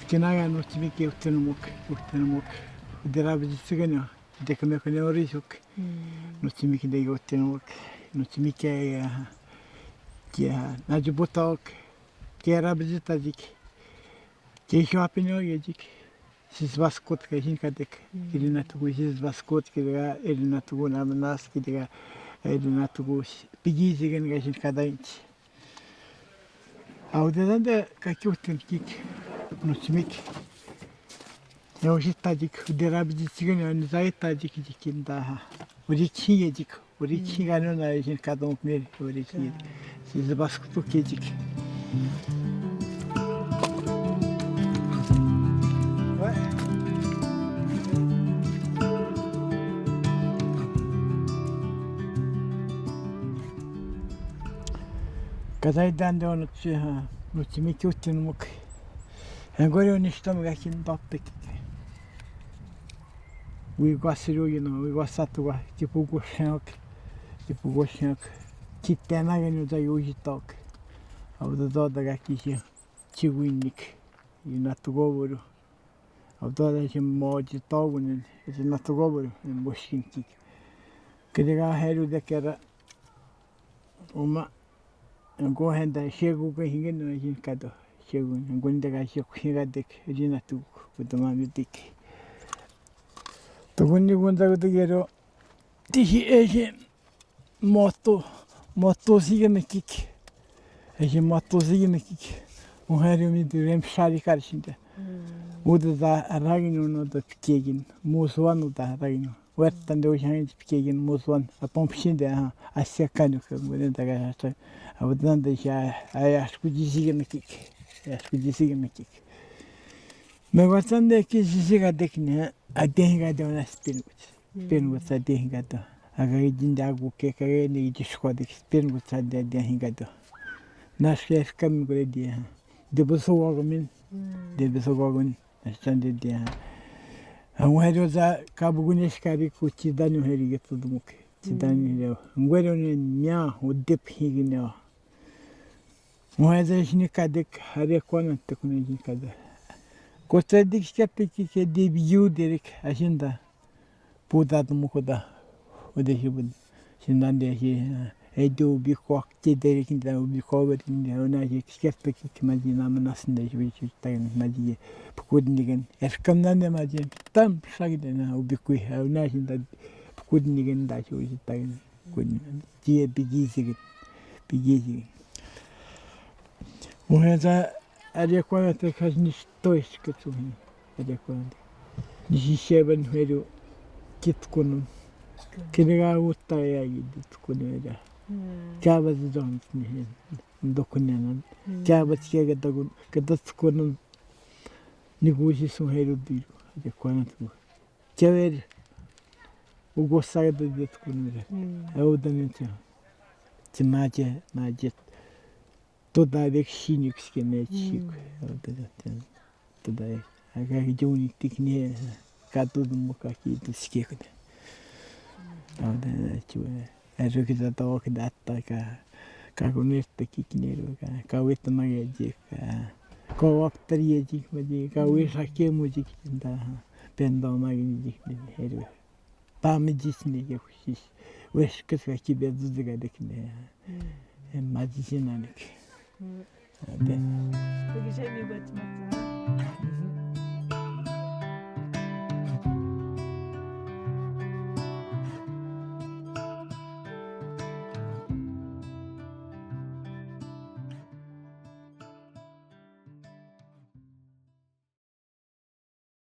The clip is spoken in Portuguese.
Tinaga no timiki utenumuk. Uderabi tsigano. Dekamekone orisuk. No timiki de utenumuk. No timiki kia najubutok. Kia rabi tajik. Kia shoapino yajik. Sis vaskot ka hinkadek. Irina tugu sis vaskot kidega. Irina tugu namanas kidega. Irina tugu pigizigen ka hinkadainch. Audedande kakiutin kik. No timiki. Eu jitadик uderabi tsigano nizaitajik jikinda. Uriki yajik. Uriki gano na hinkadonk neri. Uriki. Sis vaskot kejik. Kazaydan da onu timiki utenumuk. Agora eu estamos aqui no topic. O iguaçu, o iguaçatu, tipo o goxanque. Que tem na ganho da hoje toque. Ao do da aqui, tiguinik. E na tugoboro. Ao do da gente mod togun, e na tugoboro, em bosquinki. Que de garreiro daquela uma. Correndo, chego com ninguém no jincado. Chego, quando chega dek, rina tu, o tomando dik. Quando eu quero, disse moto siga kik. Moto siga kik. Harry me do shari karshinda. O da ragno no da pequeno, muswan da ragno. Wettan hoje a gente pequeno muswan, a pompinha a secando que eu da gasta. A verdade já acho que dizia aqui. Mas gostando é que dizia que né, a denga deu nas perguntas a denga do. A gaidinha água que é nem discorda que perguntas a denga do. Nas que ficamos com dia. Depois o algum, achando dia. A mulher já acabou com esse cara que o tidano religa todo mundo. Tidano deu. Agora nem minha o depende Moeda jinikadek Echaquan tekune jinikada. Kostadik skeptik ke debiu derek agenda puda mukoda. Odehibud. Sindande he do bikok te derek inda bikover inda ona skeptik majina manasında hiç tayin maji pukudnigen. Erkamdan da maji tam sagdena ubikui ona jinda pukudnigen da hiç tayin kun diye bigizi. Moeda Echaquan te kas nicht tois gezogen. Echaquan. Nishieben heru kitkunun. Kinega utaya giditkunun da. Kabaz zons ni dokunenan. Kabaz kega dagun kedatkunun nigusi sun heru diru. Echaquan tu. Kever ugosaga ditkunun. Audanin cha. Timaje toda vez cínicos que nem chico, toda a gagione tikne cá todo mundo aqui do esquerdo, a jogo da toque da ataca, cá com este aqui que nem cá o este magia cá o actaria de cá o este aqui música da pendão magia de tá me disse nem eu fiz, o este que aqui dentro do lugar daqui né, é mais dinâmico. Peki şey mi batmak?